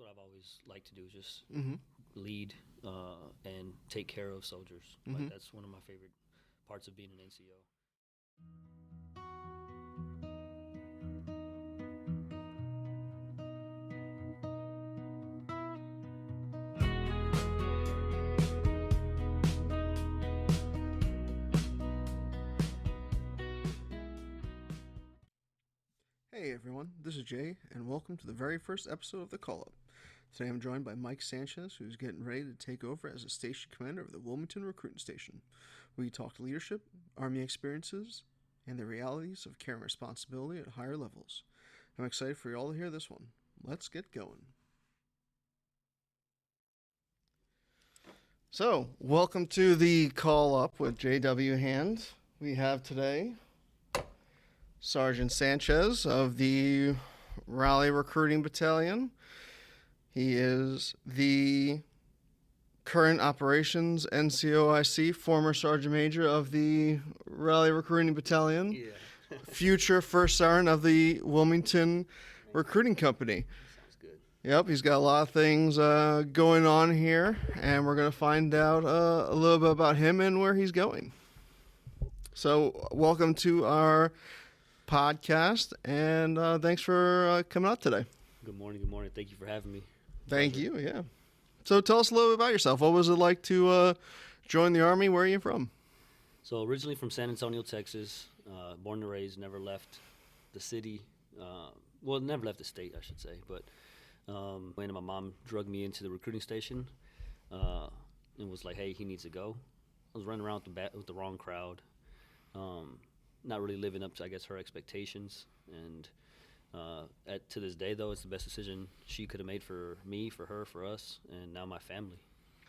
I've always liked to do, just Mm-hmm. lead and take care of soldiers. Mm-hmm. Like that's one of my favorite parts of being an NCO. Hey everyone, this is Jay, and welcome to the very first episode of The Call Up. Today I'm joined by Mike Sanchez, who's getting ready to take over as a station commander of the Wilmington Recruiting Station. We talk leadership, Army experiences, and the realities of care and responsibility at higher levels. I'm excited for you all to hear this one. Let's get going. So, welcome to the Call Up with J.W. Hand. We have today Sergeant Sanchez of the Raleigh Recruiting Battalion. He is the current operations NCOIC, former Sergeant Major of the Raleigh Recruiting Battalion, Yeah. future First Sergeant of the Wilmington Recruiting Company. Sounds good. Yep, he's got a lot of things going on here, and we're going to find out a little bit about him and where he's going. So, welcome to our podcast, and thanks for coming out today. Good morning. Good morning. Thank you for having me. Thank you. Yeah. So tell us a little bit about yourself. What was it like to join the Army? Where are you from? So originally from San Antonio, Texas, born and raised, never left the city. Well, never left the state, I should say. But when my mom drugged me into the recruiting station and was like, "Hey, he needs to go," I was running around with the wrong crowd. Not really living up to, I guess, her expectations. And to this day, though, it's the best decision she could have made for me, for her, for us, and now my family.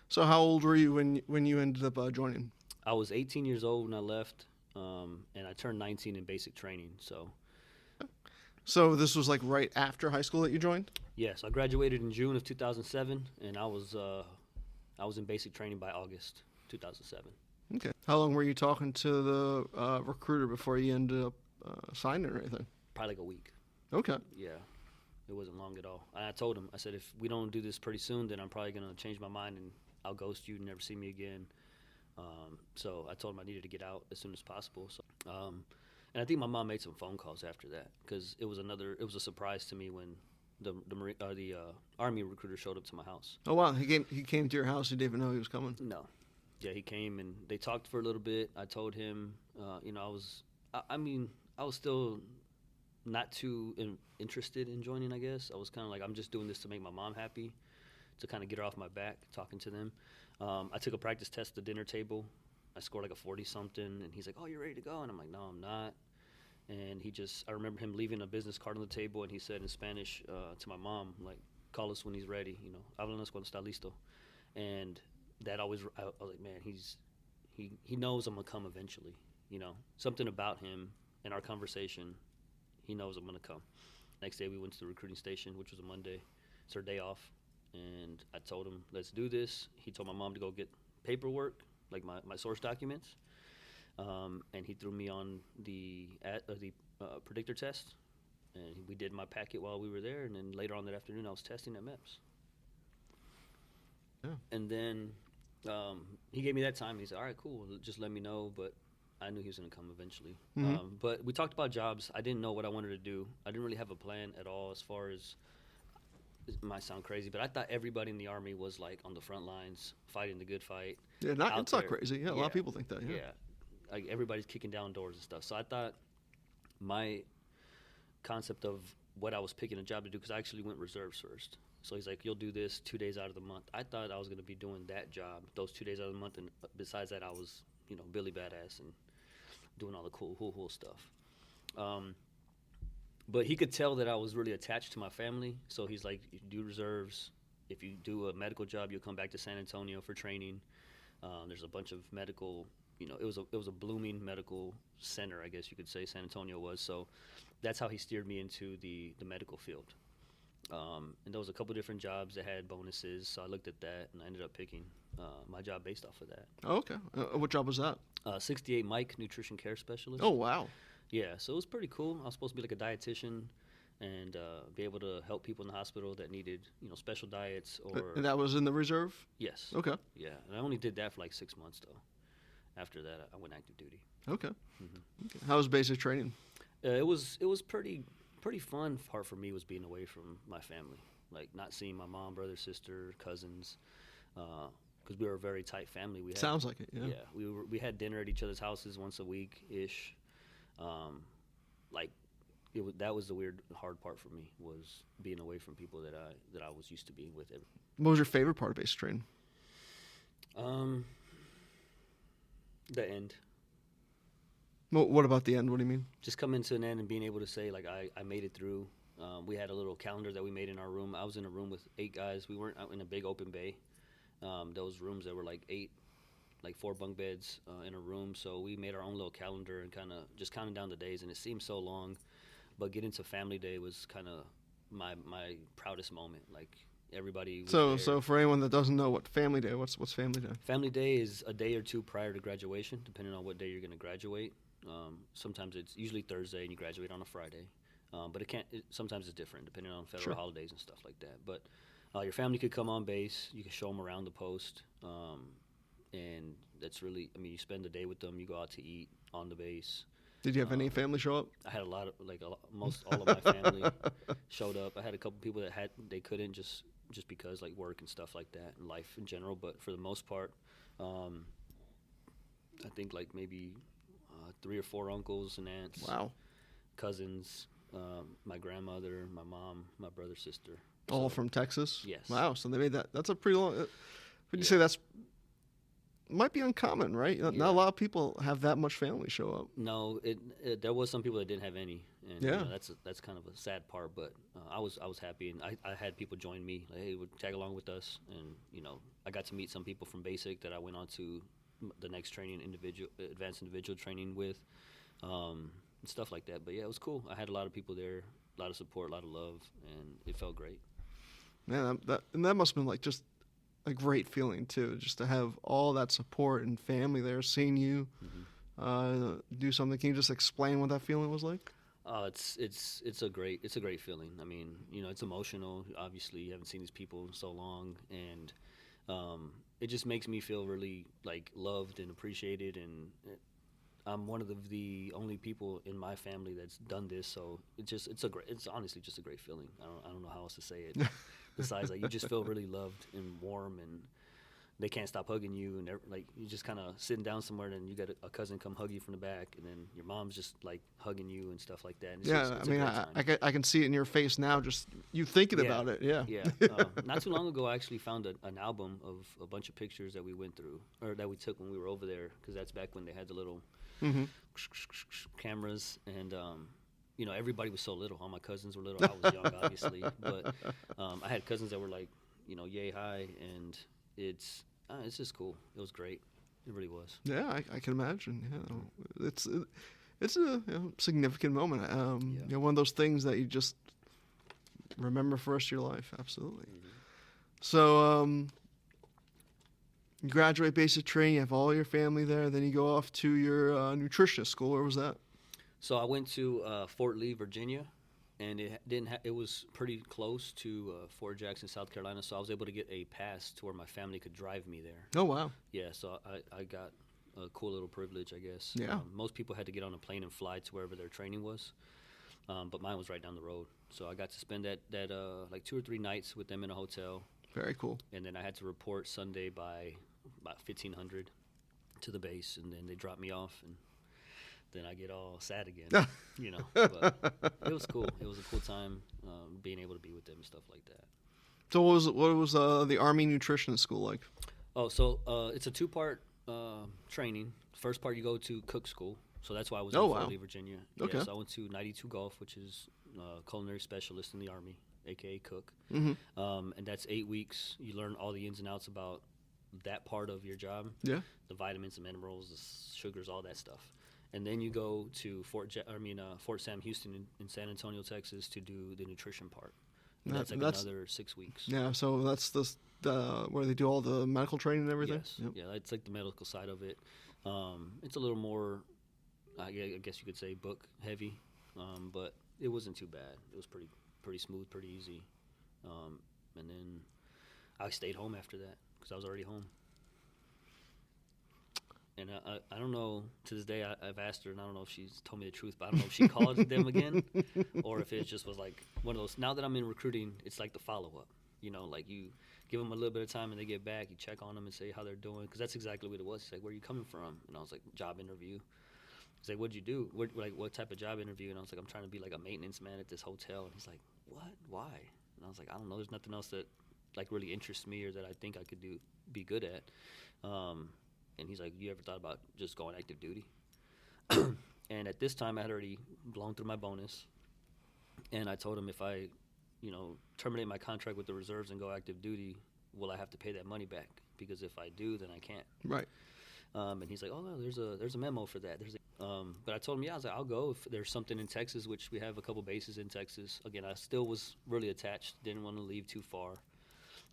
So how old were you when you ended up joining? I was 18 years old when I left, and I turned 19 in basic training. So this was like right after high school that you joined? Yes, I graduated in June of 2007, and I was in basic training by August 2007. Okay. How long were you talking to the recruiter before you ended up signing or anything? Probably like a week. Okay. Yeah, it wasn't long at all. And I told him, I said, if we don't do this pretty soon, then I'm probably going to change my mind and I'll ghost you and never see me again. So I told him I needed to get out as soon as possible. So, and I think my mom made some phone calls after that because it was a surprise to me when the Army recruiter showed up to my house. Oh wow, he came to your house. You didn't even know he was coming. No, yeah, he came and they talked for a little bit. I told him, I was still not too interested in joining, I guess. I was kind of like, I'm just doing this to make my mom happy, to kind of get her off my back, talking to them. I took a practice test at the dinner table. I scored like a 40-something, and he's like, "Oh, you're ready to go?" And I'm like, "No, I'm not." And I remember him leaving a business card on the table, and he said in Spanish to my mom, like, "Call us when he's ready, háblanos cuando está listo." And that always, I was like, man, he knows I'm going to come eventually, Something about him and our conversation, he knows I'm going to come. Next day we went to the recruiting station, which was a Monday. It's our day off. And I told him, let's do this. He told my mom to go get paperwork, like my source documents. And he threw me on the predictor test. And we did my packet while we were there. And then later on that afternoon, I was testing at MEPS. Yeah. And then he gave me that time. He said, all right, cool. Just let me know. But I knew he was going to come eventually. Mm-hmm. But we talked about jobs. I didn't know what I wanted to do. I didn't really have a plan at all as far as, it might sound crazy, but I thought everybody in the Army was like on the front lines, fighting the good fight. Yeah, it's not crazy. Yeah, a lot of people think that. Yeah. Like everybody's kicking down doors and stuff. So I thought my concept of what I was picking a job to do, because I actually went reserves first. So he's like, you'll do this 2 days out of the month. I thought I was going to be doing that job those 2 days out of the month, and besides that, I was, Billy Badass and doing all the cool stuff. But he could tell that I was really attached to my family. So he's like, if you do reserves, if you do a medical job, you'll come back to San Antonio for training. There's a bunch of medical, it was a blooming medical center, I guess you could say San Antonio was. So that's how he steered me into the medical field. And there was a couple different jobs that had bonuses. So I looked at that and I ended up picking my job based off of that. Oh, okay. What job was that? 68 Mike, nutrition care specialist. Oh, wow. Yeah, so it was pretty cool. I was supposed to be like a dietitian, and be able to help people in the hospital that needed, special diets or. And that was in the reserve? Yes. Okay. Yeah, and I only did that for like 6 months though. After that, I went active duty. Okay. Mm-hmm. Okay. How was basic training? It was pretty fun. Part for me was being away from my family, like not seeing my mom, brother, sister, cousins, because we were a very tight family. Sounds like it. Yeah. Yeah, we had dinner at each other's houses once a week ish. Like that was the hard part for me, was being away from people that I was used to being with. What was your favorite part of basic training? The end. What about the end? What do you mean? Just coming to an end and being able to say, like, I made it through. We had a little calendar that we made in our room. I was in a room with 8 guys. We weren't out in a big open bay. Those rooms that were like 4 bunk beds in a room. So we made our own little calendar and kind of just counting down the days. And it seemed so long, but getting to family day was kind of my proudest moment. Like, everybody was there. So for anyone that doesn't know what family day, what's family day? Family day is a day or two prior to graduation, depending on what day you're going to graduate. Sometimes it's usually Thursday and you graduate on a Friday, but sometimes it's different depending on federal holidays and stuff like that. But your family could come on base, you can show them around the post, and that's really, you spend the day with them. You go out to eat on the base. Did you have any family show up? I had most all of my family showed up. I had a couple people that they couldn't just because, like, work and stuff like that and life in general. But for the most part, I think like maybe 3 or 4 uncles and aunts. Wow. Cousins, my grandmother, my mom, my brother, sister. All from Texas? Yes. Wow, so they made that. That's a pretty long. Would you say that's might be uncommon, right? Not a lot of people have that much family show up. No, there was some people that didn't have any, and that's kind of a sad part. But I was happy, and I had people join me. Like, hey, would tag along with us, and I got to meet some people from basic that I went on to the next training, advanced individual training with, and stuff like that. But yeah, it was cool. I had a lot of people there, a lot of support, a lot of love, and it felt great. Man, that must have been like just a great feeling too, just to have all that support and family there, seeing you do something. Can you just explain what that feeling was like? It's a great feeling. It's emotional. Obviously, you haven't seen these people in so long, and it just makes me feel really like loved and appreciated. And I'm one of the only people in my family that's done this, so it's honestly just a great feeling. I don't know how else to say it. Besides, like, you just feel really loved and warm, and they can't stop hugging you, and like, you just kind of sitting down somewhere, and you got a cousin come hug you from the back, and then your mom's just like hugging you and stuff like that. And I can see it in your face now, just you thinking about it. Yeah. Not too long ago, I actually found an album of a bunch of pictures that we went through, or that we took when we were over there, because that's back when they had the little cameras, and everybody was so little. All my cousins were little. I was young, obviously, but I had cousins that were like, yay high, and it's just cool. It was great. It really was. Yeah, I can imagine. Yeah, it's a significant moment. One of those things that you just remember for the rest of your life. Absolutely. Mm-hmm. So you graduate basic training. You have all your family there. Then you go off to your nutritionist school. Where was that? So I went to Fort Lee, Virginia, and it was pretty close to Fort Jackson, South Carolina. So I was able to get a pass to where my family could drive me there. Oh, wow. Yeah, so I got a cool little privilege, I guess. Yeah. Most people had to get on a plane and fly to wherever their training was, but mine was right down the road. So I got to spend that like 2 or 3 nights with them in a hotel. Very cool. And then I had to report Sunday by about 1500 to the base, and then they dropped me off, and then I get all sad again, But it was cool. It was a cool time being able to be with them and stuff like that. So what was the Army Nutrition School like? Oh, so it's a 2-part training. First part, you go to cook school. So that's why I was in Fort Lee, Virginia. Okay. Yeah, so I went to 92 Golf, which is culinary specialist in the Army, a.k.a. cook. Mm-hmm. And that's 8 weeks. You learn all the ins and outs about that part of your job. Yeah. The vitamins, the minerals, the sugars, all that stuff. And then you go to Fort Sam Houston in San Antonio, Texas, to do the nutrition part. And that's another 6 weeks. Yeah, so that's where they do all the medical training and everything? Yes. Yep. Yeah, it's like the medical side of it. It's a little more, I guess you could say, book heavy. But it wasn't too bad. It was pretty smooth, pretty easy. And then I stayed home after that because I was already home. And I don't know, to this day, I've asked her, and I don't know if she's told me the truth, but I don't know if she called them again or if it just was like one of those. Now that I'm in recruiting, it's like the follow-up. You know, like you give them a little bit of time and they get back, you check on them and say how they're doing, because that's exactly what it was. He's like, where are you coming from? And I was like, job interview. He's like, what'd you do? What type of job interview? And I was like, I'm trying to be like a maintenance man at this hotel. And he's like, what? Why? And I was like, I don't know. There's nothing else that like really interests me or that I think I could be good at. And he's like, you ever thought about just going active duty? And at this time, I had already blown through my bonus. And I told him if I, terminate my contract with the reserves and go active duty, will I have to pay that money back? Because if I do, then I can't. Right. And he's like, oh, no, there's a memo for that. But I told him, yeah, I was like, I'll go if there's something in Texas, which we have a couple bases in Texas. Again, I still was really attached, didn't want to leave too far.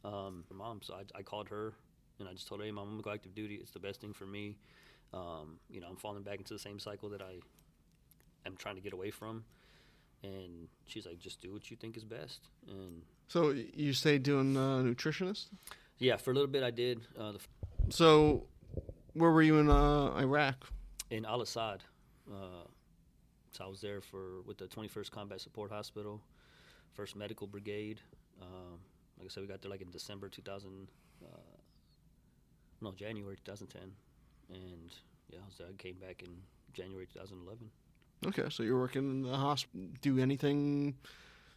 Mom, so I called her. And I just told her, hey, Mom, I'm going to go active duty. It's the best thing for me. I'm falling back into the same cycle that I am trying to get away from. And she's like, just do what you think is best. And so you stayed doing nutritionist? Yeah, for a little bit I did. So where were you in Iraq? In Al-Assad. So I was there with the 21st Combat Support Hospital, 1st Medical Brigade. Like I said, we got there like in December 2000. January 2010, and yeah, I came back in January 2011. Okay, so you're working in the hospital. Do anything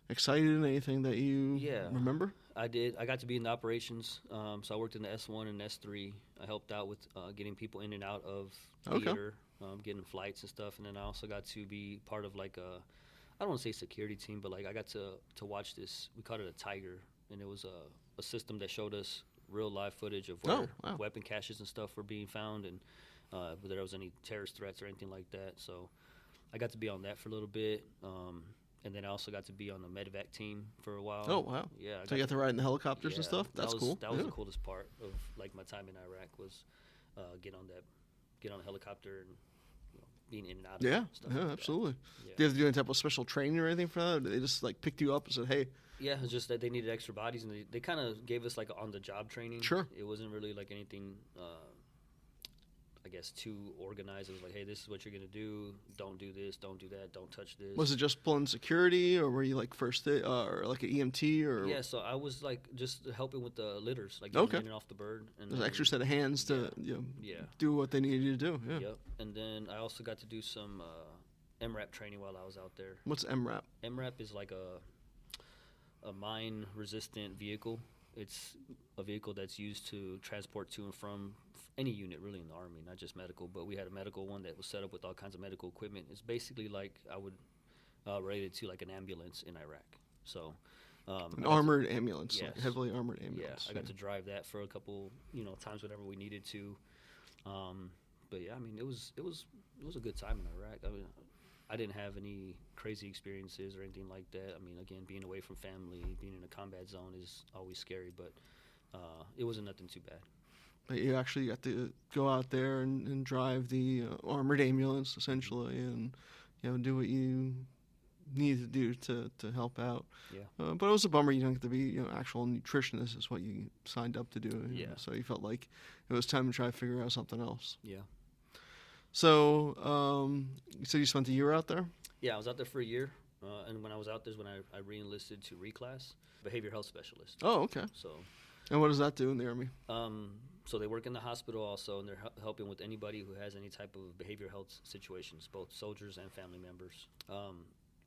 exciting? Anything that you remember? I did. I got to be in the operations. So I worked in the S1 and S3. I helped out with getting people in and out of theater, getting flights and stuff, and then I also got to be part of like I don't want to say security team, but like I got to watch this. We called it a Tiger, and it was a system that showed us real live footage of where weapon caches and stuff were being found, and whether there was any terrorist threats or anything like that. So I got to be on that for a little bit, and then I also got to be on the medevac team for a while. Oh wow! Yeah. So you got to ride in the helicopters and stuff. That's cool. That was the coolest part of like my time in Iraq was get on the helicopter and being in and out. Yeah, of stuff like absolutely. Yeah. Do you have to do any type of special training or anything for that? Or did they just like picked you up and said, "Hey"? Yeah, it's just that they needed extra bodies, and they kind of gave us like on-the-job training. Sure. It wasn't really like anything, I guess, too organized. It was like, hey, this is what you're going to do. Don't do this. Don't do that. Don't touch this. Was it just pulling security, or were you like first aid, or like an EMT? Or Yeah, so I was like just helping with the litters, like getting in and off the bird. And there's an extra set of hands to do what they needed you to do. Yeah. Yep. And then I also got to do some MRAP training while I was out there. What's MRAP? MRAP is like a mine-resistant vehicle. It's a vehicle that's used to transport to and from any unit, really, in the Army, not just medical. But we had a medical one that was set up with all kinds of medical equipment. It's basically like I would relate it to like an ambulance in Iraq. So an armored ambulance, like heavily armored ambulance. Yeah, I got to drive that for a couple, times whenever we needed to. But yeah, I mean, it was a good time in Iraq. I mean, I didn't have any crazy experiences or anything like that. I mean, again, being away from family, being in a combat zone is always scary, but it wasn't nothing too bad. But you actually got to go out there and drive the armored ambulance, essentially, and do what you needed to do to help out. Yeah. But it was a bummer you don't get to be actual nutritionist is what you signed up to do. Yeah. So you felt like it was time to try to figure out something else. Yeah. So you said you spent a year out there? Yeah, I was out there for a year. And when I was out there is when I re-enlisted to reclass, behavioral health specialist. Oh, okay. So. And what does that do in the Army? So they work in the hospital also, and they're helping with anybody who has any type of behavioral health situations, both soldiers and family members.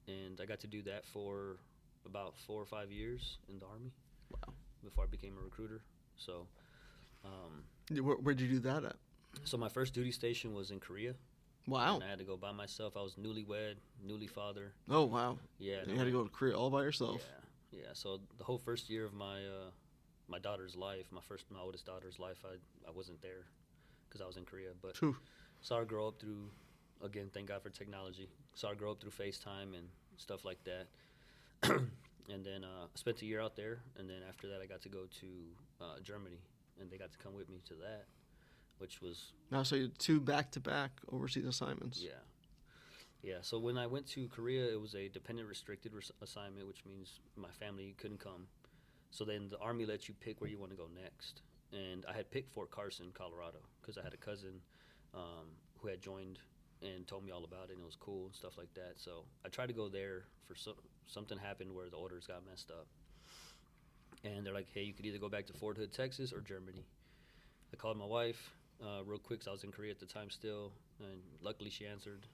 And I got to do that for about 4 or 5 years in the Army. Wow. Before I became a recruiter. So. Where'd you do that at? So my first duty station was in Korea. Wow. And I had to go by myself. I was newlywed, newly father. Oh, wow. Yeah. You had to go to Korea all by yourself. Yeah. Yeah. So the whole first year of my my daughter's life, my oldest daughter's life, I wasn't there because I was in Korea. But saw her grow up through, again, thank God for technology. Saw her grow up through FaceTime and stuff like that. And then spent a year out there. And then after that, I got to go to Germany. And they got to come with me to that, which was... Now, so you had 2 back-to-back overseas assignments. Yeah. Yeah, so when I went to Korea, it was a dependent restricted assignment, which means my family couldn't come. So then the Army lets you pick where you want to go next. And I had picked Fort Carson, Colorado, because I had a cousin who had joined and told me all about it, and it was cool and stuff like that. So I tried to go there for something happened where the orders got messed up. And they're like, hey, you could either go back to Fort Hood, Texas, or Germany. I called my wife real quick because I was in Korea at the time still, and luckily she answered.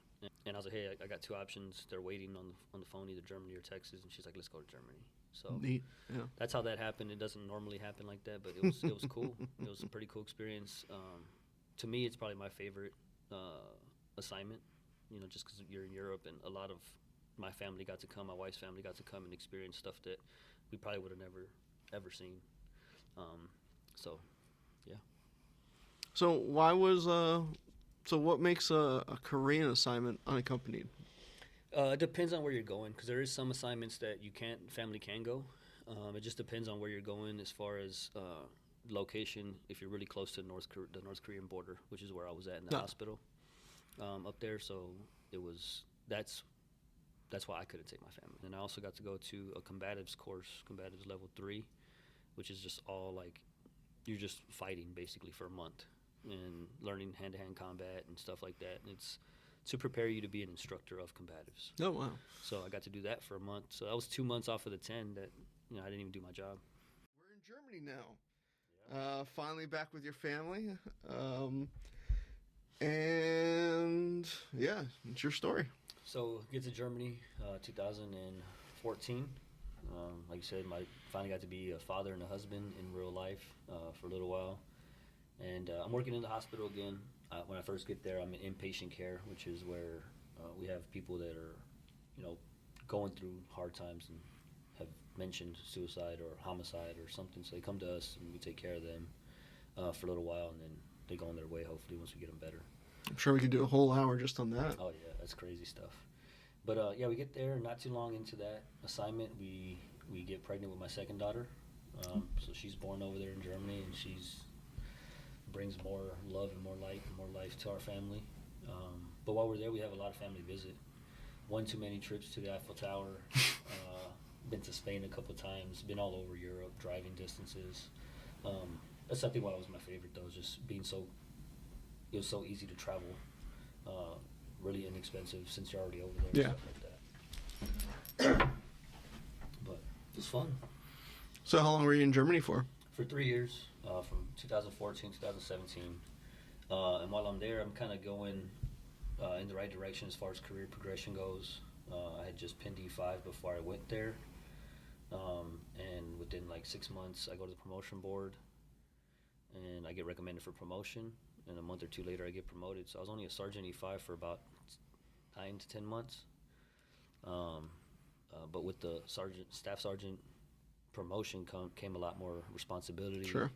And I was like, hey, I got two options. They're waiting on the phone, either Germany or Texas. And she's like, let's go to Germany. So Neat. Yeah. that's how that happened. It doesn't normally happen like that, but it was cool. It was a pretty cool experience. To me, it's probably my favorite assignment, just because you're in Europe, and a lot of my family got to come, my wife's family got to come and experience stuff that we probably would have never, ever seen. So, yeah. So what makes a Korean assignment unaccompanied? It depends on where you're going, because there is some assignments that family can go. It just depends on where you're going as far as location. If you're really close to the North Korean border, which is where I was at in the hospital up there, so that's why I couldn't take my family. And I also got to go to a combatives course, combatives level 3, which is just all like you're just fighting basically for a month and learning hand-to-hand combat and stuff like that. And it's to prepare you to be an instructor of combatives. Oh, wow. So I got to do that for a month. So that was 2 months off of the 10 that I didn't even do my job. We're in Germany now. Finally back with your family. And yeah, it's your story. So get to Germany, 2014. Like you said, I finally got to be a father and a husband in real life for a little while. And I'm working in the hospital again. When I first get there, I'm in inpatient care, which is where we have people that are, going through hard times and have mentioned suicide or homicide or something. So they come to us and we take care of them for a little while, and then they go on their way, hopefully, once we get them better. I'm sure we could do a whole hour just on that. Oh, yeah, that's crazy stuff. But, yeah, we get there. Not too long into that assignment, we get pregnant with my second daughter. So she's born over there in Germany, and she's brings more love and more light and more life to our family. But while we're there, we have a lot of family visit. One too many trips to the Eiffel Tower. Been to Spain a couple times. Been all over Europe, driving distances. That's something why it was my favorite, though, just being it was so easy to travel. Really inexpensive since you're already over there. Yeah. And stuff like that. But it was fun. So how long were you in Germany for? For 3 years, from 2014 to 2017. And while I'm there, I'm kind of going in the right direction as far as career progression goes. I had just pinned E5 before I went there. And within like 6 months, I go to the promotion board and I get recommended for promotion. And a month or two later, I get promoted. So I was only a sergeant E5 for about 9 to 10 months. But with the staff sergeant promotion came a lot more responsibility. Sure.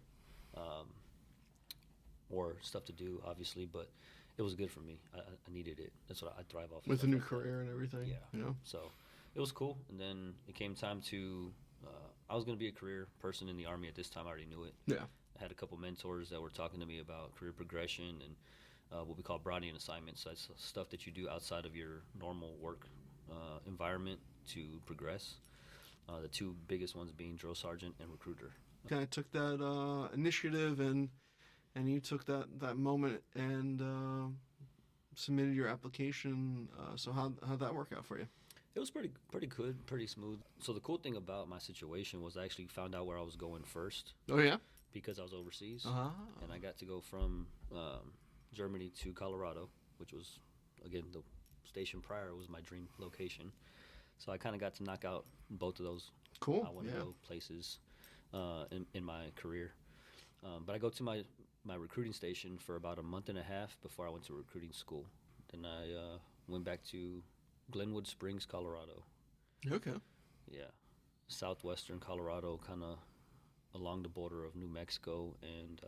More stuff to do, obviously, but it was good for me. I needed it. That's what I thrive off of. With a new career and everything. Yeah. So it was cool. And then it came time to, I was going to be a career person in the Army at this time. I already knew it. Yeah. I had a couple mentors that were talking to me about career progression and what we call broadening assignments. That's stuff that you do outside of your normal work environment to progress. The two biggest ones being drill sergeant and recruiter. Kind of took that initiative and you took that moment and submitted your application. So how'd that work out for you? It was pretty good, pretty smooth. So the cool thing about my situation was I actually found out where I was going first. Oh, yeah? Because I was overseas. Uh-huh. And I got to go from Germany to Colorado, which was, again, the station prior was my dream location. So I kind of got to knock out both of those. Cool. I want to go places in my career. But I go to my recruiting station for about a month and a half before I went to recruiting school. Then I went back to Glenwood Springs, Colorado. Okay. Yeah. Southwestern Colorado, kind of along the border of New Mexico and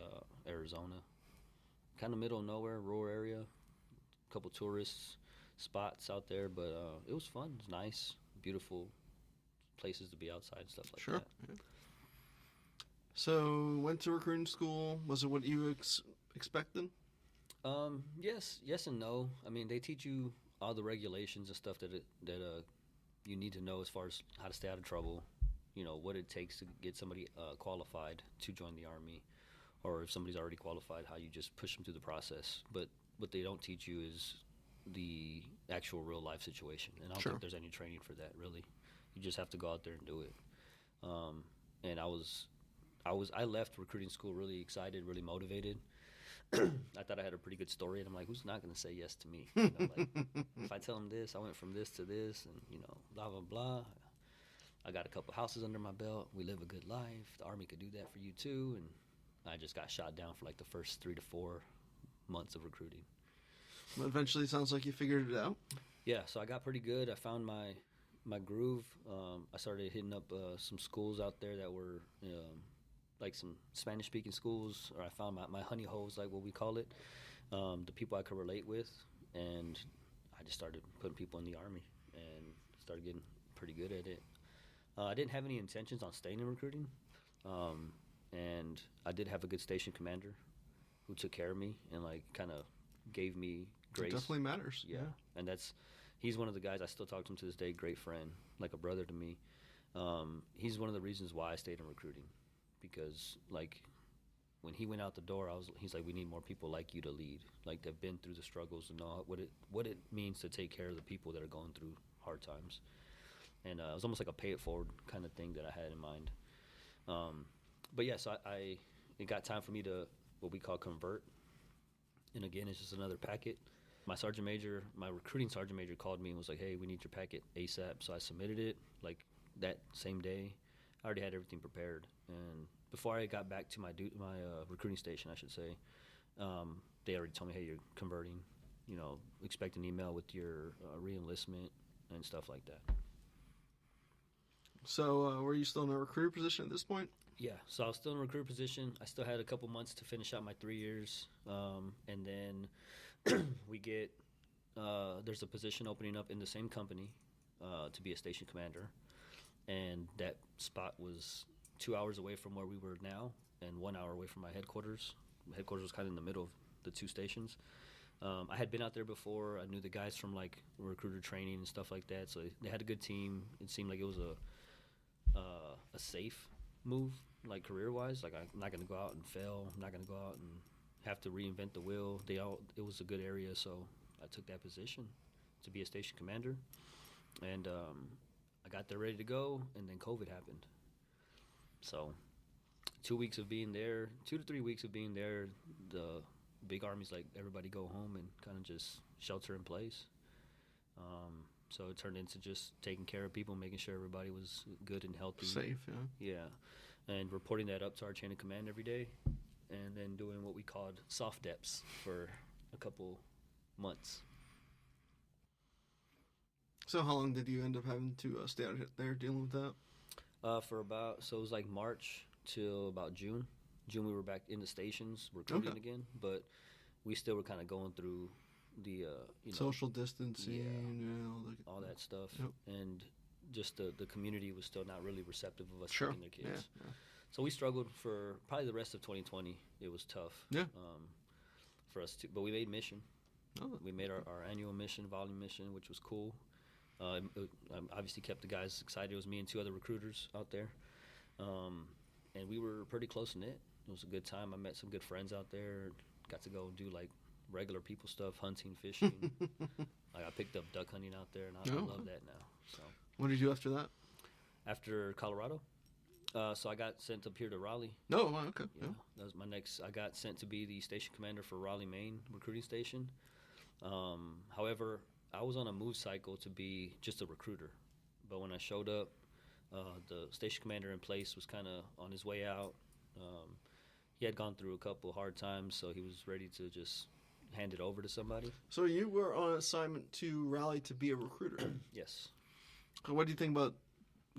Arizona. Kind of middle of nowhere, rural area. A couple tourist spots out there, but it was fun. It was nice, beautiful places to be outside and stuff like Sure. that. Yeah. So went to recruiting school. Was it what you expected? Yes and no. I mean, they teach you all the regulations and stuff that you need to know as far as how to stay out of trouble. What it takes to get somebody qualified to join the Army, or if somebody's already qualified, how you just push them through the process. But what they don't teach you is the actual real life situation, and I don't think there's any training for that really. You just have to go out there and do it. And I left recruiting school really excited, really motivated. I thought I had a pretty good story, and I'm like, who's not going to say yes to me? If I tell them this, I went from this to this, and blah blah blah. I got a couple houses under my belt. We live a good life. The Army could do that for you too. And I just got shot down for like the first 3 to 4 months of recruiting. But eventually, it sounds like you figured it out. Yeah, so I got pretty good. I found my groove. I started hitting up some schools out there that were like some Spanish-speaking schools, or I found my honey holes, like what we call it, the people I could relate with, and I just started putting people in the Army and started getting pretty good at it. I didn't have any intentions on staying in recruiting, and I did have a good station commander who took care of me and like kind of gave me grace. It definitely matters. Yeah, and he's one of the guys, I still talk to him to this day, great friend, like a brother to me. He's one of the reasons why I stayed in recruiting, because like when he went out the door, he's like, we need more people like you to lead, like they've been through the struggles and know what it means to take care of the people that are going through hard times. And it was almost like a pay it forward kind of thing that I had in mind. But yeah, so it got time for me to what we call convert. And again, it's just another packet. My recruiting sergeant major called me and was like, hey, we need your packet ASAP. So I submitted it like that same day. I already had everything prepared. And before I got back to my recruiting station, I should say, they already told me, hey, you're converting, expect an email with your re-enlistment and stuff like that. So were you still in a recruiter position at this point? Yeah, so I was still in a recruiter position. I still had a couple months to finish out my 3 years. And then we get, there's a position opening up in the same company to be a station commander. And that spot was 2 hours away from where we were now and 1 hour away from my headquarters. My headquarters was kind of in the middle of the two stations. I had been out there before. I knew the guys from like recruiter training and stuff like that. So they had a good team. It seemed like it was a safe move, like career-wise. Like I'm not going to go out and fail. I'm not going to go out and have to reinvent the wheel. It was a good area, so I took that position to be a station commander. And I got there ready to go, and then COVID happened. So 2 weeks of being there, 2 to 3 weeks of being there, the big Army's like, everybody go home and kind of just shelter in place. So it turned into just taking care of people, making sure everybody was good and healthy. Safe, yeah. Yeah. And reporting that up to our chain of command every day, and then doing what we called soft deps for a couple months. So how long did you end up having to stay out there dealing with that? So it was like March till about June. June we were back in the stations recruiting again, but we still were kind of going through the social distancing, all that stuff. Yep. And just the community was still not really receptive of us Sure. taking their kids. Yeah. So we struggled for probably the rest of 2020. It was tough. Yeah. For us to, but we made mission. Oh. We made our annual mission, volume mission, which was cool. Obviously kept the guys excited. It was me and 2 other recruiters out there. And we were pretty close-knit. It was a good time. I met some good friends out there. Got to go do like regular people stuff, hunting, fishing. I picked up duck hunting out there, and I love that now. So what did you do after that? After Colorado, so I got sent up here to Raleigh. No, wow, okay. Yeah, that was my next. I got sent to be the station commander for Raleigh, Maine recruiting station. However, I was on a move cycle to be just a recruiter, but when I showed up, the station commander in place was kind of on his way out. He had gone through a couple hard times, so he was ready to just hand it over to somebody. So you were on assignment to Raleigh to be a recruiter. Yes. What do you think about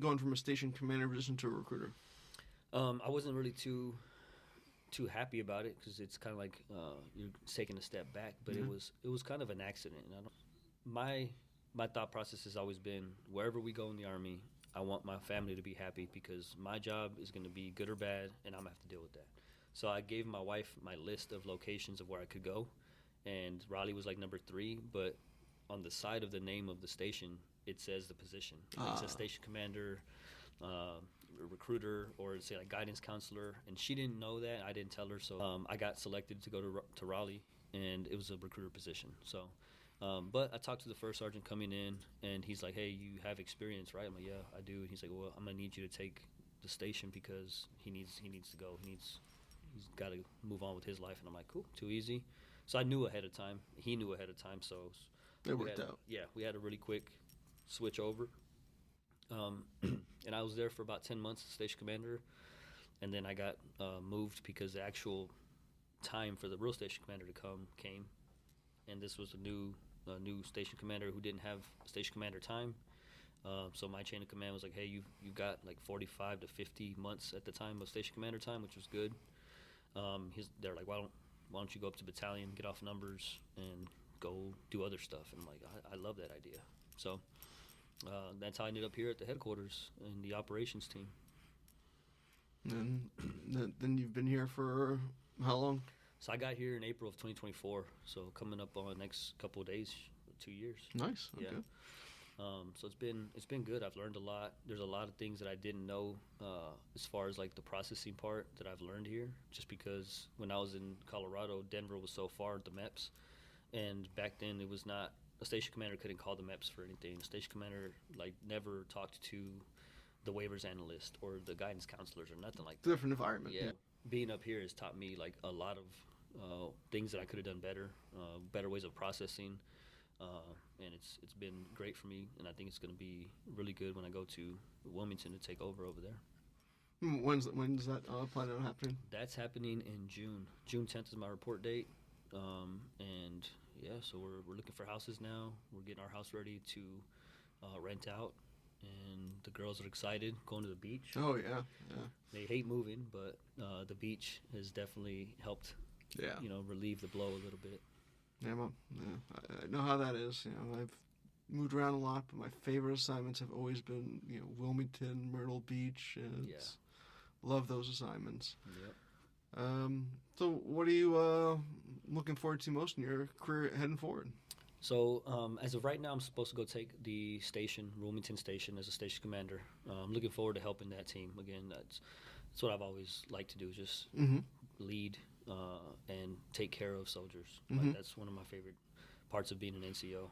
going from a station commander position to a recruiter? I wasn't really too happy about it, because it's kind of like you're taking a step back, but it was kind of an accident. And my thought process has always been, wherever we go in the Army, I want my family to be happy, because my job is going to be good or bad, and I'm going to have to deal with that. So I gave my wife my list of locations of where I could go, and Raleigh was like number 3, but on the side of the name of the station, it says the position. It says station commander, recruiter, or say like guidance counselor. And she didn't know that. I didn't tell her. So I got selected to go to Raleigh, and it was a recruiter position. So, but I talked to the first sergeant coming in, and he's like, "Hey, you have experience, right?" I'm like, "Yeah, I do." And he's like, "Well, I'm gonna need you to take the station because he needs to go. He's got to move on with his life." And I'm like, "Cool, too easy." So I knew ahead of time. He knew ahead of time. So it worked out. Yeah, we had a really quick switch over. And I was there for about 10 months as station commander, and then I got moved because the actual time for the real station commander to come came, and this was a new station commander who didn't have station commander time. So my chain of command was like, "Hey, you've got like 45 to 50 months at the time of station commander time," which was good. They're like, "Why don't you go up to battalion, get off numbers, and go do other stuff?" And I'm like, I love that idea. So that's how I ended up here at the headquarters in the operations team. And then you've been here for how long? So I got here in April of 2024. So coming up on the next couple of days, 2 years. Nice. Okay. Yeah. So it's been good. I've learned a lot. There's a lot of things that I didn't know as far as like the processing part that I've learned here. Just because when I was in Colorado, Denver was so far the MEPS, and back then it was not. A station commander couldn't call the MEPS for anything. A station commander like never talked to the waivers analyst or the guidance counselors or nothing like that. Different environment. Yeah. Being up here has taught me like a lot of things that I could have done better ways of processing, and it's been great for me. And I think it's going to be really good when I go to Wilmington to take over there. When's that plan on happening? That's happening in June. June 10th is my report date, and yeah, so we're looking for houses now. We're getting our house ready to rent out, and the girls are excited going to the beach. Oh yeah. They hate moving, but the beach has definitely helped. Yeah. Relieve the blow a little bit. Yeah, I know how that is. I've moved around a lot, but my favorite assignments have always been Wilmington, Myrtle Beach, and love those assignments. Yep. So what are you looking forward to most in your career heading forward? So as of right now, I'm supposed to go take the station, Wilmington Station, as a station commander. I'm looking forward to helping that team. Again, that's what I've always liked to do, just lead and take care of soldiers. Like, that's one of my favorite parts of being an NCO.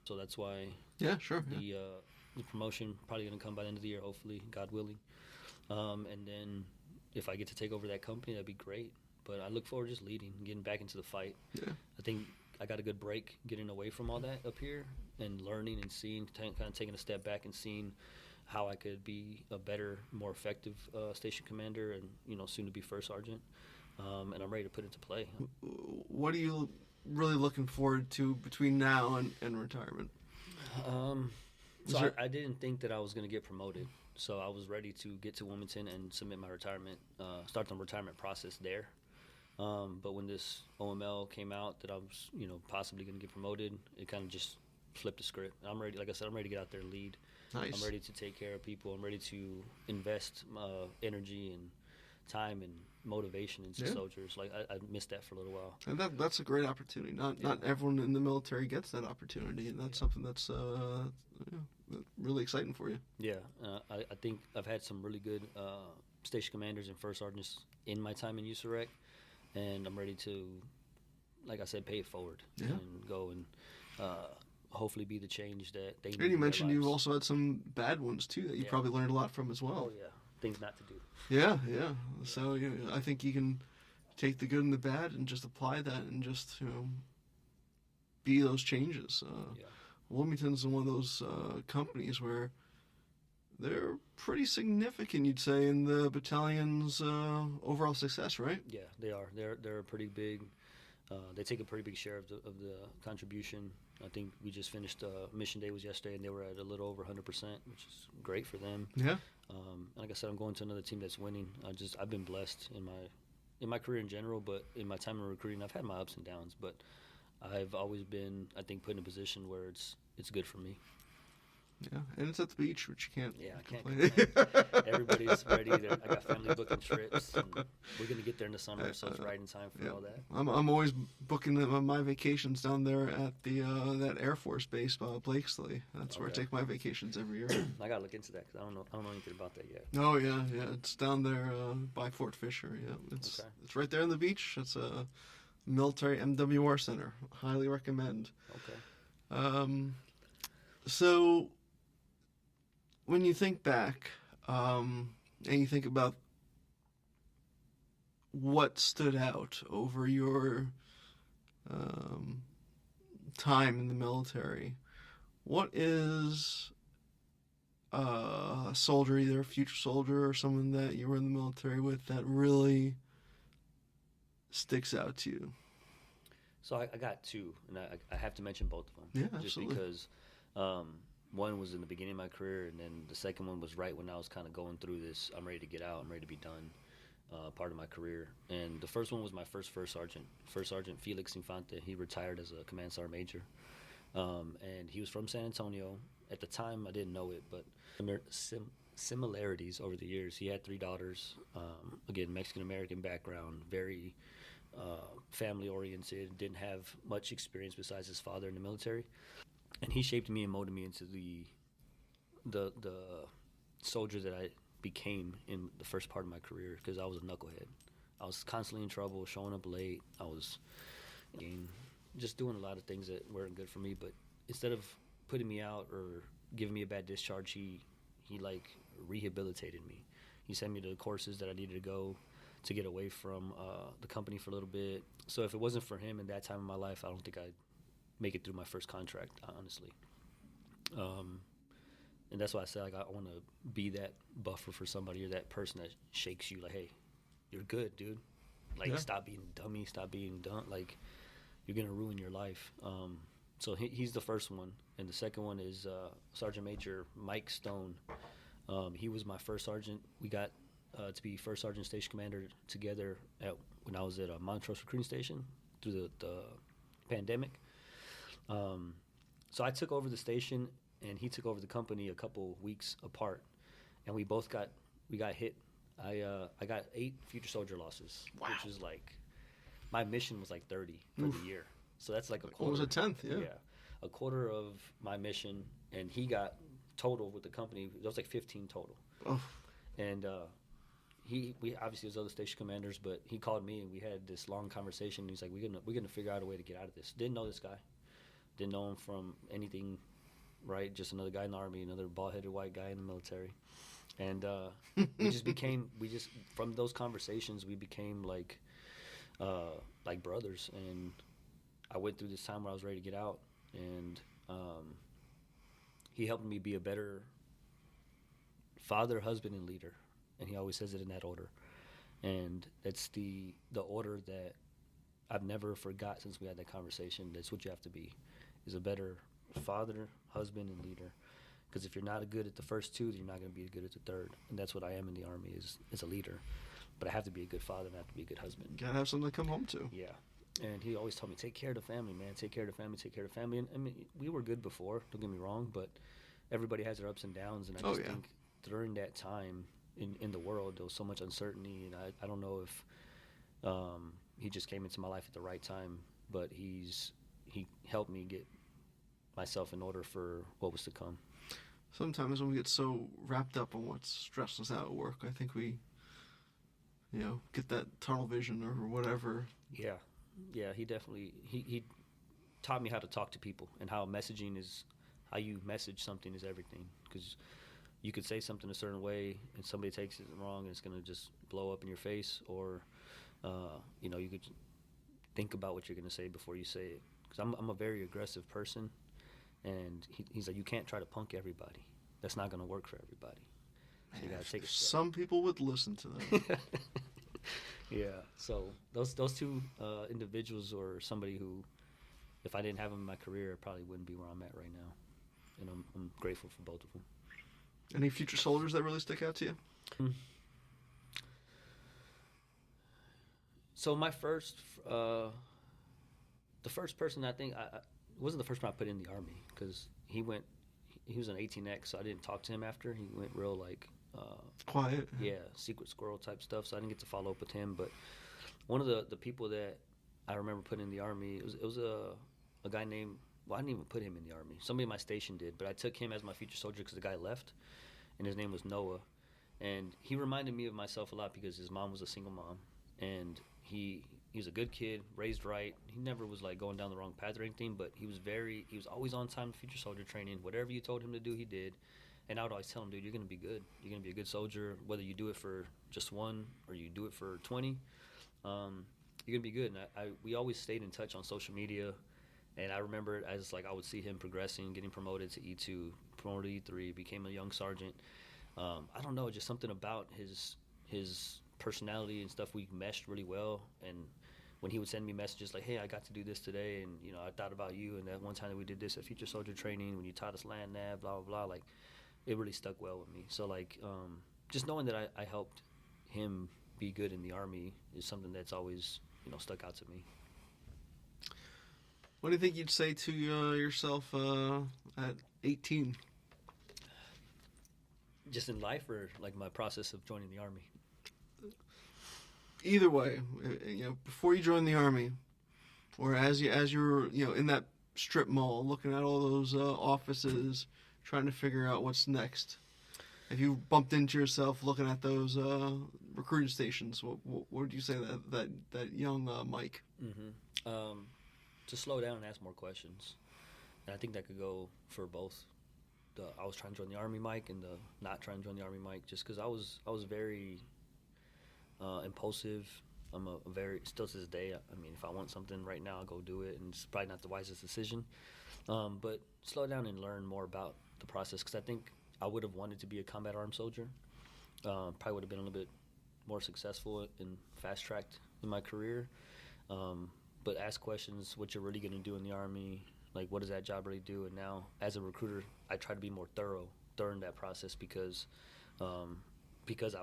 So that's why the promotion probably going to come by the end of the year, hopefully, God willing. And then if I get to take over that company, that'd be great. But I look forward to just leading, getting back into the fight. Yeah. I think I got a good break getting away from all that up here and learning and seeing, kind of taking a step back and seeing how I could be a better, more effective station commander and, soon to be first sergeant. And I'm ready to put it to play. What are you really looking forward to between now and retirement? I didn't think that I was going to get promoted. So I was ready to get to Wilmington and submit my retirement, start the retirement process there. But when this OML came out that I was, possibly going to get promoted, it kind of just flipped the script. I'm ready. Like I said, I'm ready to get out there and lead. Nice. I'm ready to take care of people. I'm ready to invest energy and time and motivation into soldiers. Like I missed that for a little while. And that's a great opportunity. Not everyone in the military gets that opportunity, and that's something that's really exciting for you. Yeah, I think I've had some really good station commanders and first sergeants in my time in USAREC, and I'm ready to, like I said, pay it forward and go and hopefully be the change that they need. And you mentioned you've also had some bad ones too that you probably learned a lot from as well. Oh yeah, things not to do. Yeah. So I think you can take the good and the bad and just apply that and just be those changes. Wilmington's one of those companies where they're pretty significant, you'd say, in the battalion's overall success, right? Yeah, they are. They're a pretty big. They take a pretty big share of the contribution. I think we just finished mission day was yesterday, and they were at a little over 100%, which is great for them. Yeah. Like I said, I'm going to another team that's winning. I've been blessed in my career in general, but in my time in recruiting, I've had my ups and downs, but I've always been, I think, put in a position where it's good for me. Yeah, and it's at the beach, which you can't. Yeah, I can't complain. complain. Everybody's ready. I got family booking trips, and we're gonna get there in the summer, so it's right in time for all that. I'm always booking my vacations down there at the that Air Force base, Blakesley. That's where I take my vacations every year. I gotta look into that because I don't know anything about that yet. Oh yeah, it's down there by Fort Fisher. Yeah, it's right there on the beach. It's a military MWR center. Highly recommend. Okay. So when you think back, and you think about what stood out over your time in the military, what is a soldier, either a future soldier or someone that you were in the military with, that really sticks out to you? So I got two, and I have to mention both of them. Yeah, just absolutely. because one was in the beginning of my career, and then the second one was right when I was kind of going through this. I'm ready to get out. I'm ready to be done. Part of my career, and the first one was my first sergeant, First Sergeant Felix Infante. He retired as a command sergeant major, and he was from San Antonio. At the time, I didn't know it, but similarities over the years. He had 3 daughters. Again, Mexican American background, very family oriented. Didn't have much experience besides his father in the military, and he shaped me and molded me into the soldier that I became in the first part of my career, because I was a knucklehead. I was constantly in trouble, showing up late. I was just doing a lot of things that weren't good for me. But instead of putting me out or giving me a bad discharge, he like rehabilitated me. He sent me to the courses that I needed to go to get away from the company for a little bit. So if it wasn't for him in that time of my life, I don't think I'd make it through my first contract, honestly. And that's why I said, like, I want to be that buffer for somebody, or that person that shakes you, like, hey, you're good, dude. Like, stop being dummy, stop being dumb. Like, you're going to ruin your life. So he's the first one. And the second one is Sergeant Major Mike Stone. He was my first sergeant. We got to be first sergeant station commander together when I was at a Montrose recruiting station through the pandemic. So I took over the station, and he took over the company a couple weeks apart, and we got hit. I got 8 future soldier losses, which is like, my mission was like 30 for the year. So that's like a quarter. It was a tenth, yeah. Yeah, a quarter of my mission, and he got total with the company. There was like 15 total. Oh. And we obviously was other station commanders, but he called me and we had this long conversation. He's like, we're gonna figure out a way to get out of this. Didn't know this guy. Didn't know him from anything. Right, just another guy in the Army, another bald-headed white guy in the military, and from those conversations we became like brothers. And I went through this time where I was ready to get out, and he helped me be a better father, husband, and leader. And he always says it in that order, and that's the order that I've never forgot since we had that conversation. That's what you have to be, is a better father, husband, and leader. Because if you're not good at the first two, then you're not going to be good at the third. And that's what I am in the Army, is a leader. But I have to be a good father, and I have to be a good husband. You gotta have something to come home to. Yeah. And he always told me, take care of the family, man. Take care of the family, take care of the family. And I mean, we were good before, don't get me wrong, but everybody has their ups and downs. And I just think during that time in the world, there was so much uncertainty. And I don't know if he just came into my life at the right time, but he helped me get myself in order for what was to come. Sometimes when we get so wrapped up on what's stressing us out at work, I think we, get that tunnel vision or whatever. Yeah, he definitely he taught me how to talk to people, and how messaging is, how you message something is everything. Because you could say something a certain way, and somebody takes it wrong, and it's gonna just blow up in your face. Or you could think about what you're gonna say before you say it. Because I'm a very aggressive person. And he's like, you can't try to punk everybody. That's not going to work for everybody. So you got to take a step. Some people would listen to them. Yeah. So those two individuals, or somebody who, if I didn't have them in my career, I probably wouldn't be where I'm at right now. And I'm grateful for both of them. Any future soldiers that really stick out to you? So my first, the first person I think, wasn't the first one I put in the Army, because he he was an 18X, so I didn't talk to him after. He went real like Quiet. yeah, secret squirrel type stuff. So I didn't get to follow up with him. But one of the people that I remember putting in the Army, it was a guy named, well, I didn't even put him in the Army. Somebody in my station did, but I took him as my future soldier because the guy left, and his name was Noah. And he reminded me of myself a lot because his mom was a single mom, and he was a good kid, raised right. He never was like going down the wrong path or anything, but he was always on time to future soldier training. Whatever you told him to do, he did. And I would always tell him, dude, you're gonna be good. You're gonna be a good soldier, whether you do it for just one or you do it for 20. You're gonna be good. And we always stayed in touch on social media. And I remember it as like I would see him progressing, getting promoted to E2, promoted to E3, became a young sergeant. I don't know, just something about his personality and stuff. We meshed really well. And when he would send me messages like, hey, I got to do this today, and I thought about you, and that one time that we did this at future soldier training when you taught us land nav, blah blah blah, like it really stuck well with me. So like just knowing that I helped him be good in the Army is something that's always stuck out to me. What do you think you'd say to yourself at 18? Just in life, or like my process of joining the Army? Either way, before you joined the Army, or as you were in that strip mall looking at all those offices, trying to figure out what's next. If you bumped into yourself looking at those recruiting stations, what would you say that young Mike? Mm-hmm. To slow down and ask more questions, and I think that could go for both. I was trying to join the Army Mike and the not trying to join the Army Mike, just because I was very impulsive. I'm a very, still to this day, I mean, if I want something right now, I'll go do it, and it's probably not the wisest decision. But slow down and learn more about the process, because I think I would have wanted to be a combat arms soldier. Probably would have been a little bit more successful and fast-tracked in my career. But ask questions, what you're really going to do in the Army, like what does that job really do? And now, as a recruiter, I try to be more thorough during that process because I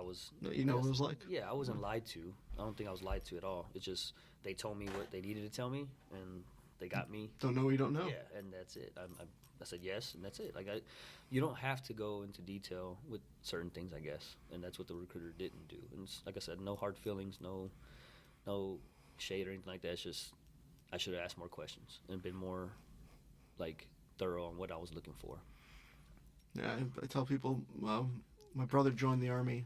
was... what it was like? Yeah, I wasn't lied to. I don't think I was lied to at all. It's just they told me what they needed to tell me, and they got me. Don't know what you don't know. Yeah, and that's it. I said yes, and that's it. Like you don't have to go into detail with certain things, I guess, and that's what the recruiter didn't do. And it's, like I said, no hard feelings, no shade or anything like that. It's just I should have asked more questions and been more like thorough on what I was looking for. Yeah, I tell people, my brother joined the Army,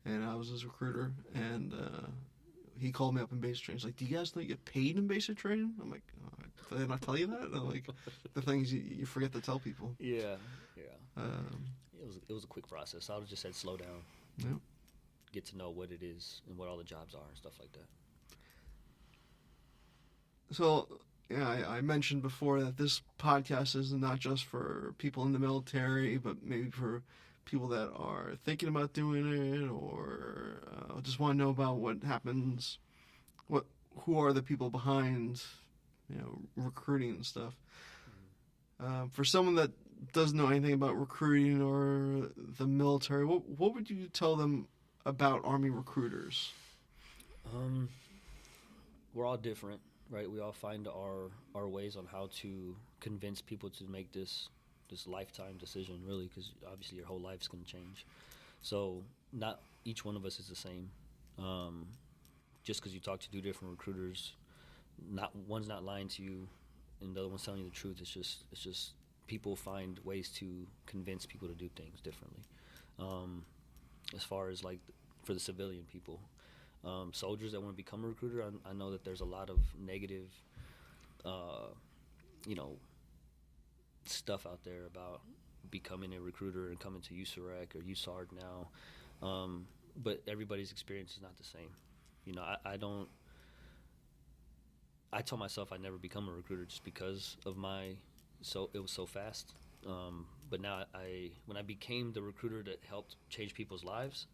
and I was his recruiter, and he called me up in basic training. He's like, do you guys know you get paid in basic training? I'm like, did I not tell you that? And I'm like, the things you forget to tell people. Yeah. It was a quick process. I would have just said slow down. Yeah. Get to know what it is and what all the jobs are and stuff like that. So, yeah, I mentioned before that this podcast is not just for people in the military, but maybe for people that are thinking about doing it or just want to know about what happens, who are the people behind, recruiting and stuff. For someone that doesn't know anything about recruiting or the military, what would you tell them about Army recruiters? We're all different, right? We all find our ways on how to convince people to make this lifetime decision, really, because obviously your whole life's going to change. So not each one of us is the same. Just because you talk to two different recruiters, one's not lying to you and the other one's telling you the truth. It's just people find ways to convince people to do things differently. As far as like for the civilian people, soldiers that want to become a recruiter, I know that there's a lot of negative stuff out there about becoming a recruiter and coming to USAREC or USARD now, but everybody's experience is not the same. I told myself I'd never become a recruiter just because of it was so fast. But now when I became the recruiter that helped change people's lives,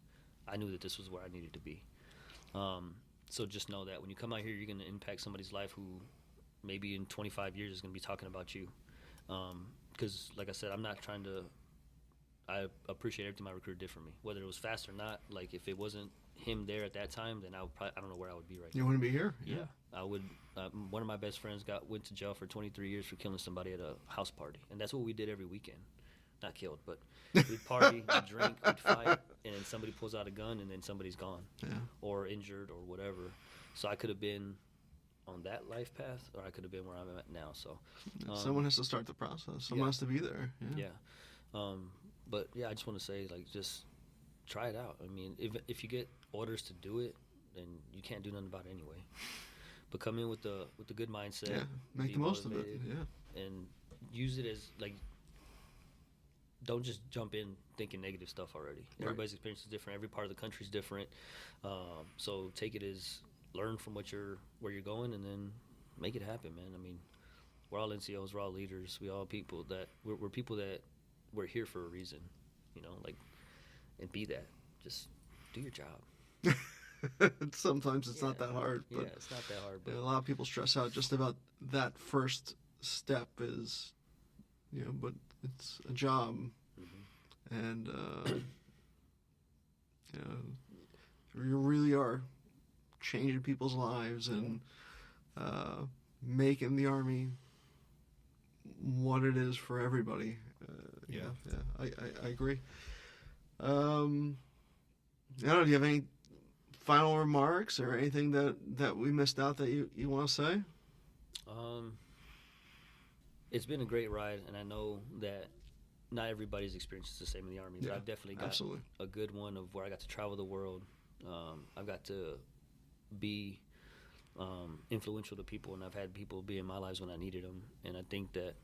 I knew that this was where I needed to be. So just know that when you come out here, you're going to impact somebody's life who maybe in 25 years is going to be talking about you. Because, like I said, I appreciate everything my recruiter did for me, whether it was fast or not. Like, if it wasn't him there at that time, then I don't know where I would be right now. You wouldn't be here? Yeah. I would. One of my best friends went to jail for 23 years for killing somebody at a house party, and that's what we did every weekend. not killed, but we'd party, we'd drink, we'd fight, and then somebody pulls out a gun, and then somebody's gone, or injured, or whatever. So I could have been on that life path, or I could have been where I'm at now. So someone has to start the process. Someone has to be there. But yeah, I just want to say, like, just try it out. I mean, if you get orders to do it, then you can't do nothing about it anyway. But come in with the good mindset. Make the most of it. And use it as, like, don't just jump in thinking negative stuff already. Everybody's experience is different. Every part of the country is different. So take it as learn from where you're going, and then make it happen, man. I mean, we're all NCOs, we're all leaders, we all people that we're people that we're here for a reason, like, and be that. Just do your job. Sometimes it's not that hard. But, it's not that hard. But a lot of people stress out just about that first step is, but it's a job, and you really are changing people's lives and making the Army what it is for everybody. I agree. I don't know, do you have any final remarks or anything that we missed out that you want to say? It's been a great ride, and I know that not everybody's experience is the same in the Army, but I've definitely got a good one of where I got to travel the world. I've got to be influential to people, and I've had people be in my lives when I needed them, and I think that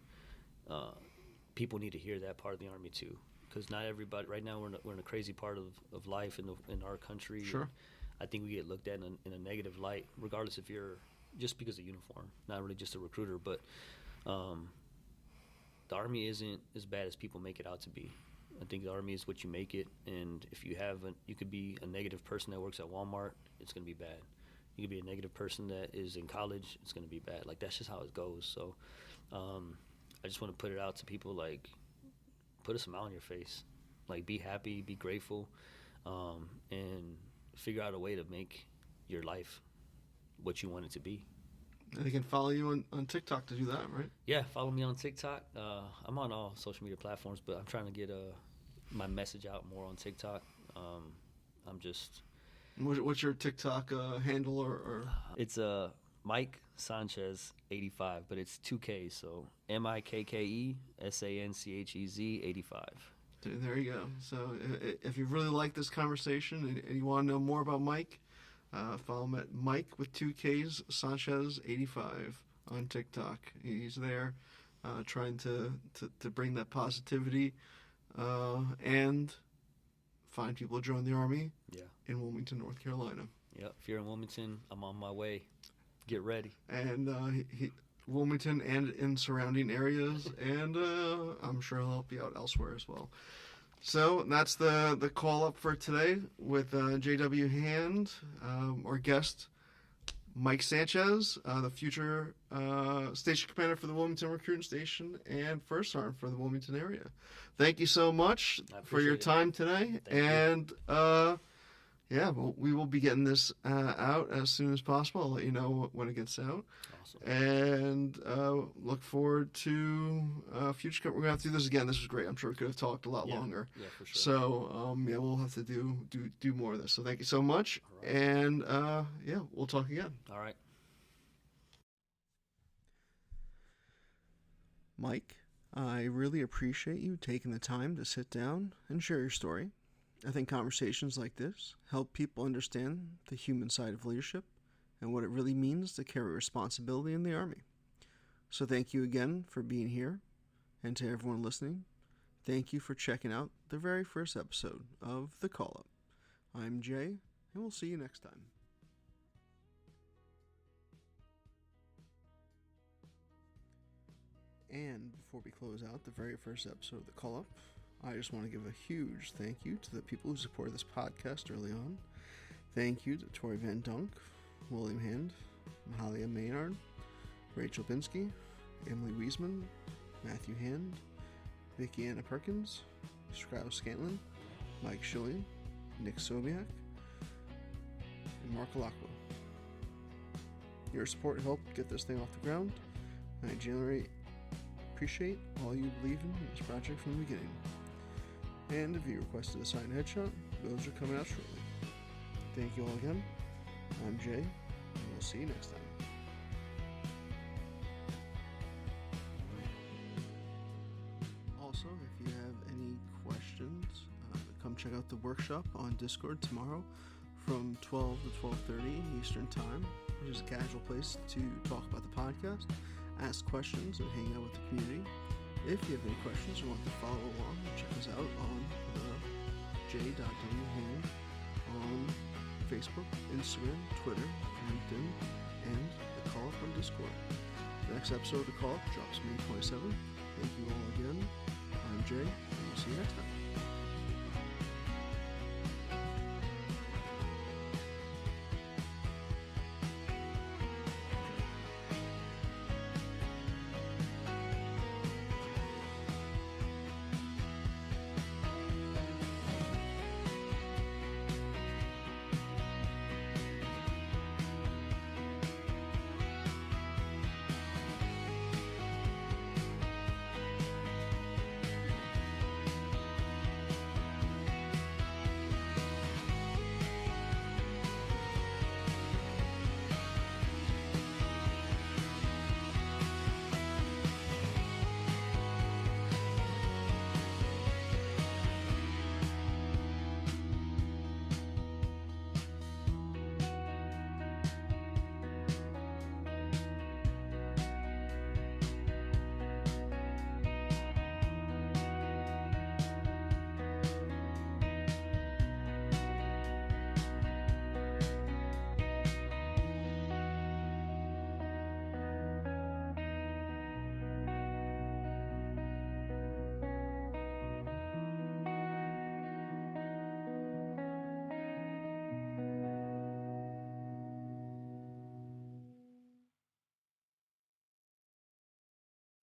people need to hear that part of the Army too, because not everybody, right now we're in a crazy part of life in our country. Sure. I think we get looked at in a negative light, regardless if you're just because of uniform, not really just a recruiter, but the Army isn't as bad as people make it out to be. I think the Army is what you make it, and if you could be a negative person that works at Walmart, it's going to be bad. You could be a negative person that is in college, it's going to be bad. Like, that's just how it goes. So I just want to put it out to people, like, put a smile on your face. Like, be happy, be grateful, and figure out a way to make your life what you want it to be. And they can follow you on TikTok to do that, right? Yeah, follow me on TikTok. I'm on all social media platforms, but I'm trying to get my message out more on TikTok. I'm just... What's your TikTok handle or? It's Mike Sanchez 85, but it's 2 Ks, so MIKKE SANCHEZ 85. There you go. So if you really like this conversation and you want to know more about Mike, follow him at Mike with 2 Ks Sanchez 85 on TikTok. He's there trying to bring that positivity and find people to join the Army in Wilmington, North Carolina. Yep. If you're in Wilmington, I'm on my way. Get ready. And Wilmington and in surrounding areas, and I'm sure he'll help you out elsewhere as well. So that's the call up for today with JW Hand, our guest Mike Sanchez, the future station commander for the Wilmington Recruiting Station and First Sergeant for the Wilmington area. Thank you so much for your time today, and we will be getting this out as soon as possible. I'll let you know when it gets out. Awesome. And look forward to future. We're gonna have to do this again. This was great. I'm sure we could have talked a lot longer. Yeah, for sure. So we'll have to do more of this. So thank you so much, right. And we'll talk again. All right. Mike, I really appreciate you taking the time to sit down and share your story. I think conversations like this help people understand the human side of leadership and what it really means to carry responsibility in the Army. So thank you again for being here, and to everyone listening, thank you for checking out the very first episode of The Call Up. I'm Jay, and we'll see you next time. And before we close out the very first episode of The Call Up, I just want to give a huge thank you to the people who supported this podcast early on. Thank you to Tori Van Dunk, William Hand, Mahalia Maynard, Rachel Binsky, Emily Wiesman, Matthew Hand, Vicki Anna Perkins, Scribe Scantlin, Mike Schilling, Nick Sobiak, and Mark Alakwa. Your support helped get this thing off the ground, and I generate appreciate all you believe in this project from the beginning. And if you requested a signed headshot, those are coming out shortly. Thank you all again. I'm Jay, and we'll see you next time. Also, if you have any questions, come check out the workshop on Discord tomorrow from 12 to 12:30 Eastern Time, which is a casual place to talk about the podcast, ask questions, and hang out with the community. If you have any questions or want to follow along, check us out on the j.whand on Facebook, Instagram, Twitter, LinkedIn, and the Call Up on Discord. The next episode of the Call Up drops May 27th. Thank you all again. I'm Jay, and we'll see you next time.